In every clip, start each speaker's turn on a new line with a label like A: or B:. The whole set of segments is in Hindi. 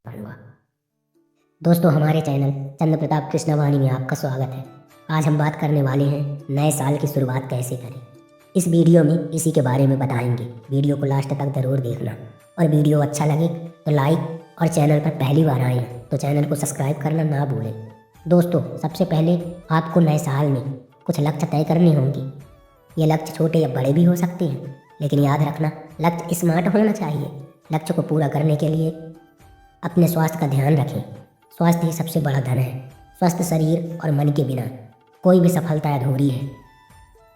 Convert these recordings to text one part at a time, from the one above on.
A: पाऊंगा। दोस्तों, हमारे चैनल चंद्र प्रताप कृष्णवाणी में आपका स्वागत है। आज हम बात करने वाले हैं नए साल की शुरुआत कैसे करें। इस वीडियो में इसी के बारे में बताएंगे। वीडियो को लास्ट तक ज़रूर देखना और वीडियो अच्छा लगे तो लाइक और चैनल पर पहली बार आए हैं तो चैनल को सब्सक्राइब करना ना भूलें। दोस्तों, सबसे पहले आपको नए साल में कुछ लक्ष्य तय करने होंगे। ये लक्ष्य छोटे या बड़े भी हो सकते हैं, लेकिन याद रखना लक्ष्य स्मार्ट होना चाहिए। लक्ष्य को पूरा करने के लिए अपने स्वास्थ्य का ध्यान रखें। स्वास्थ्य ही सबसे बड़ा धन है। स्वस्थ शरीर और मन के बिना कोई भी सफलता अधूरी है।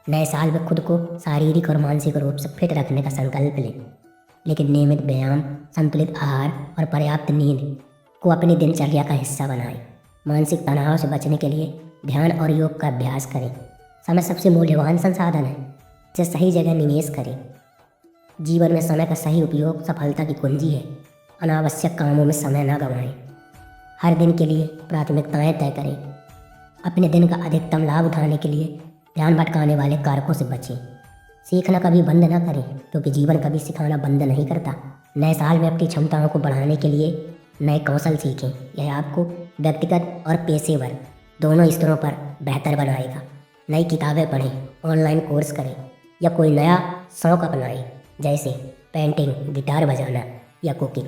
A: नए साल में खुद को शारीरिक और मानसिक रूप से फिट रखने का संकल्प लें, लेकिन नियमित व्यायाम, संतुलित आहार और पर्याप्त नींद को अपनी दिनचर्या का हिस्सा बनाएं। मानसिक तनाव से बचने के लिए ध्यान और योग का अभ्यास करें। समय सबसे मूल्यवान संसाधन है, इसे सही जगह निवेश करें। जीवन में समय का सही उपयोग सफलता की कुंजी है। अनावश्यक कामों में समय न गंवाएं। हर दिन के लिए प्राथमिकताएं तय करें। अपने दिन का अधिकतम लाभ उठाने के लिए ध्यान भटकाने वाले कारकों से बचें। सीखना कभी बंद न करें, क्योंकि जीवन कभी सिखाना बंद नहीं करता। नए साल में अपनी क्षमताओं को बढ़ाने के लिए नए कौशल सीखें। यह आपको व्यक्तिगत और पेशेवर दोनों स्तरों पर बेहतर बनाएगा। नई किताबें पढ़ें, ऑनलाइन कोर्स करें या कोई नया शौक़ अपनाएं, जैसे पेंटिंग, गिटार बजाना या कुकिंग।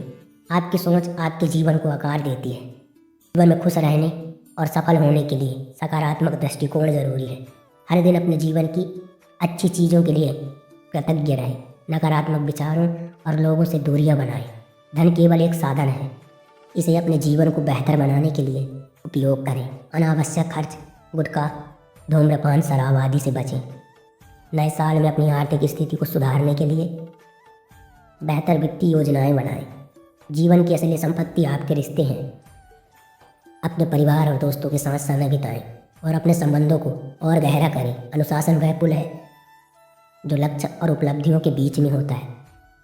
A: आपकी सोच आपके जीवन को आकार देती है। जीवन में खुश रहने और सफल होने के लिए सकारात्मक दृष्टिकोण जरूरी है। हर दिन अपने जीवन की अच्छी चीज़ों के लिए कृतज्ञ रहें। नकारात्मक विचारों और लोगों से दूरियां बनाएं। धन केवल एक साधन है, इसे अपने जीवन को बेहतर बनाने के लिए उपयोग करें। अनावश्यक खर्च, गुटखा, धूम्रपान, शराब आदि से बचें। नए साल में अपनी आर्थिक स्थिति को सुधारने के लिए बेहतर वित्तीय योजनाएं बनाएं। जीवन की असली संपत्ति आपके रिश्ते हैं। अपने परिवार और दोस्तों के साथ समय बिताएं और अपने संबंधों को और गहरा करें। अनुशासन वह पुल है जो लक्ष्य और उपलब्धियों के बीच में होता है।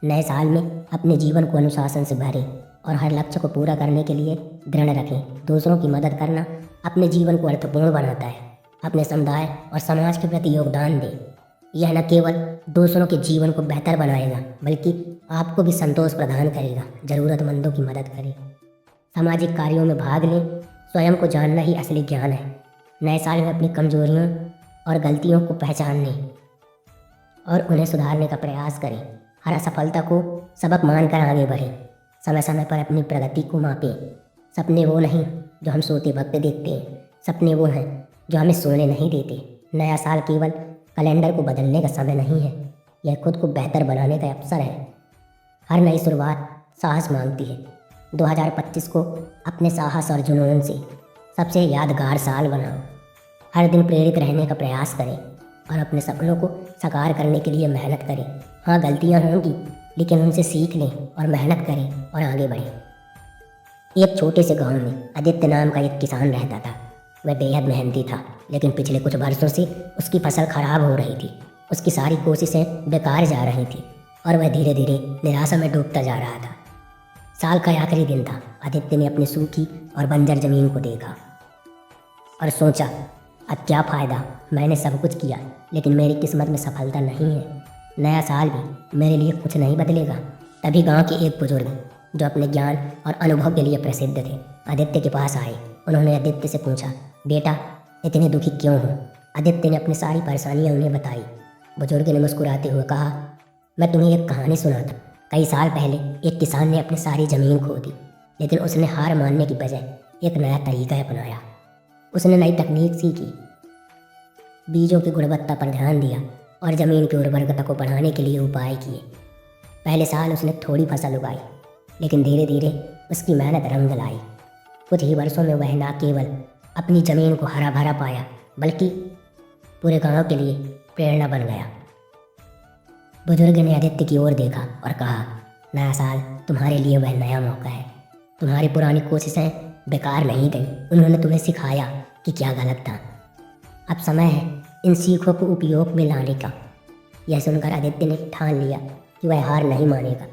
A: नए साल में अपने जीवन को अनुशासन से भरें और हर लक्ष्य को पूरा करने के लिए दृढ़ रखें। दूसरों की मदद करना अपने जीवन को अर्थपूर्ण बनाता है। अपने समुदाय और समाज के प्रति योगदान दें। यह न केवल दूसरों के जीवन को बेहतर बनाएगा, बल्कि आपको भी संतोष प्रदान करेगा। ज़रूरतमंदों की मदद करें, सामाजिक कार्यों में भाग लें। स्वयं को जानना ही असली ज्ञान है। नए साल में अपनी कमजोरियों और गलतियों को पहचानने और उन्हें सुधारने का प्रयास करें। हर असफलता को सबक मानकर आगे बढ़ें। समय समय पर अपनी प्रगति को मापें। सपने वो नहीं जो हम सोते वक्त देखते हैं, सपने वो हैं जो हमें सोने नहीं देते। नया साल केवल कैलेंडर को बदलने का समय नहीं है, यह खुद को बेहतर बनाने का अवसर है। हर नई शुरुआत साहस मांगती है। 2025 को अपने साहस और जुनून से सबसे यादगार साल बनाओ। हर दिन प्रेरित रहने का प्रयास करें और अपने सपनों को साकार करने के लिए मेहनत करें। हाँ, गलतियाँ होंगी, लेकिन उनसे सीख लें और मेहनत करें और आगे बढ़ें। एक छोटे से गांव में आदित्य नाम का एक किसान रहता था। वह बेहद मेहनती था, लेकिन पिछले कुछ वर्षों से उसकी फसल खराब हो रही थी। उसकी सारी कोशिशें बेकार जा रही थी और वह धीरे धीरे निराशा में डूबता जा रहा था। साल का आखिरी दिन था। आदित्य ने अपनी सूखी और बंजर जमीन को देखा और सोचा, अब क्या फ़ायदा, मैंने सब कुछ किया, लेकिन मेरी किस्मत में सफलता नहीं है। नया साल भी मेरे लिए कुछ नहीं बदलेगा। तभी गांव के एक बुजुर्ग, जो अपने ज्ञान और अनुभव के लिए प्रसिद्ध थे, आदित्य के पास आए। उन्होंने आदित्य से पूछा, बेटा, इतने दुखी क्यों हो? आदित्य ने अपनी सारी परेशानियां उन्हें बताई। बुजुर्ग ने मुस्कुराते हुए कहा, मैं तुम्हें एक कहानी सुनाता। कई साल पहले एक किसान ने अपनी सारी ज़मीन खो दी, लेकिन उसने हार मानने की बजाय एक नया तरीका अपनाया। उसने नई तकनीक सीखी, बीजों की गुणवत्ता पर ध्यान दिया और ज़मीन की उर्वरकता को बढ़ाने के लिए उपाय किए। पहले साल उसने थोड़ी फसल उगाई, लेकिन धीरे धीरे उसकी मेहनत रंग लाई। कुछ ही वर्षों में वह न केवल अपनी ज़मीन को हरा भरा पाया, बल्कि पूरे गांव के लिए प्रेरणा बन गया। बुजुर्ग ने आदित्य की ओर देखा और कहा, नया साल तुम्हारे लिए वह नया मौका है। तुम्हारी पुरानी कोशिशें बेकार नहीं गई। उन्होंने तुम्हें सिखाया कि क्या गलत था। अब समय है इन सीखों को उपयोग में लाने का। यह सुनकर आदित्य ने ठान लिया कि वह हार नहीं मानेगा।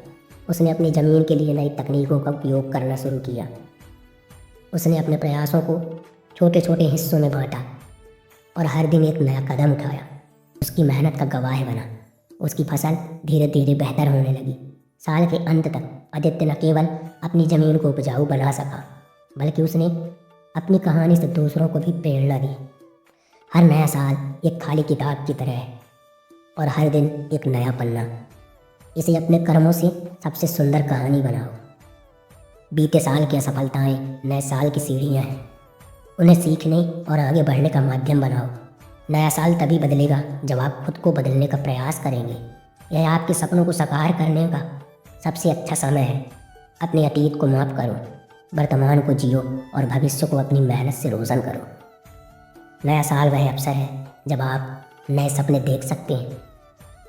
A: उसने अपनी ज़मीन के लिए नई तकनीकों का उपयोग करना शुरू किया। उसने अपने प्रयासों को छोटे छोटे हिस्सों में बांटा और हर दिन एक नया कदम उठाया। उसकी मेहनत का गवाह बना। उसकी फसल धीरे धीरे बेहतर होने लगी। साल के अंत तक आदित्य न केवल अपनी ज़मीन को उपजाऊ बना सका, बल्कि उसने अपनी कहानी से दूसरों को भी प्रेरणा दी। हर नया साल एक खाली किताब की तरह है और हर दिन एक नया पन्ना। इसे अपने कर्मों से सबसे सुंदर कहानी बनाओ। बीते साल की असफलताएं नए साल की सीढ़ियां हैं। उन्हें सीखने और आगे बढ़ने का माध्यम बनाओ। नया साल तभी बदलेगा जब आप खुद को बदलने का प्रयास करेंगे। यह आपके सपनों को साकार करने का सबसे अच्छा समय है। अपने अतीत को माफ़ करो, वर्तमान को जियो और भविष्य को अपनी मेहनत से रोशन करो। नया साल वह अवसर है जब आप नए सपने देख सकते हैं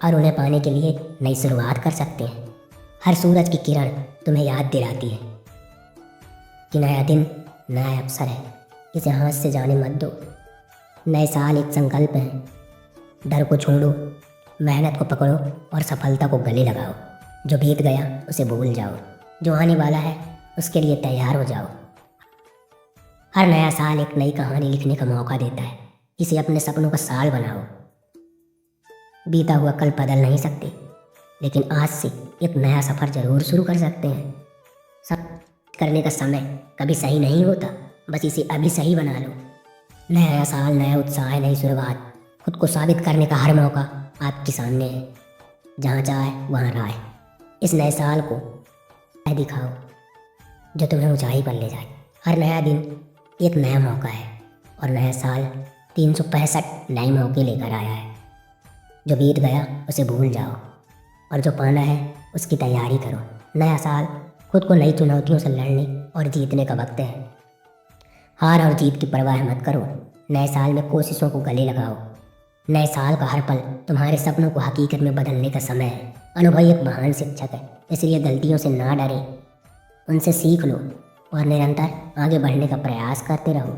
A: और उन्हें पाने के लिए नई शुरुआत कर सकते हैं। हर सूरज की किरण तुम्हें याद दिलाती है कि नया दिन नया अवसर है। इसे हाथ से जाने मत दो। नए साल एक संकल्प है। डर को छोड़ो, मेहनत को पकड़ो और सफलता को गले लगाओ। जो बीत गया उसे भूल जाओ, जो आने वाला है उसके लिए तैयार हो जाओ। हर नया साल एक नई कहानी लिखने का मौका देता है। इसे अपने सपनों का साल बनाओ। बीता हुआ कल बदल नहीं सकते, लेकिन आज से एक नया सफ़र जरूर शुरू कर सकते हैं। सब करने का समय कभी सही नहीं होता, बस इसे अभी सही बना लो। नया साल, नया उत्साह, नई शुरुआत। खुद को साबित करने का हर मौका आपके सामने है। जहाँ चाहे वहाँ राह। इस नए साल को दिखाओ जो तुम्हें ऊंचाई पर ले जाए। हर नया दिन एक नया मौका है और नया साल 365 नए मौके लेकर आया है। जो बीत गया उसे भूल जाओ और जो पाना है उसकी तैयारी करो। नया साल खुद को नई चुनौतियों से लड़ने और जीतने का वक्त है। हार और जीत की परवाह मत करो। नए साल में कोशिशों को गले लगाओ। नए साल का हर पल तुम्हारे सपनों को हकीकत में बदलने का समय है। अनुभव एक महान शिक्षक है, इसलिए गलतियों से ना डरें, उनसे सीख लो और निरंतर आगे बढ़ने का प्रयास करते रहो।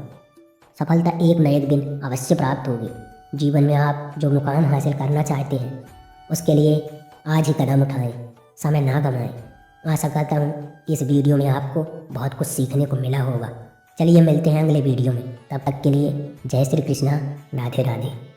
A: सफलता एक न एक दिन अवश्य प्राप्त होगी। जीवन में आप जो मुकाम हासिल करना चाहते हैं उसके लिए आज ही कदम उठाएं, समय ना गंवाएं। आशा करता हूँ कि इस वीडियो में आपको बहुत कुछ सीखने को मिला होगा। चलिए मिलते हैं अगले वीडियो में। तब तक के लिए जय श्री कृष्णा, राधे राधे।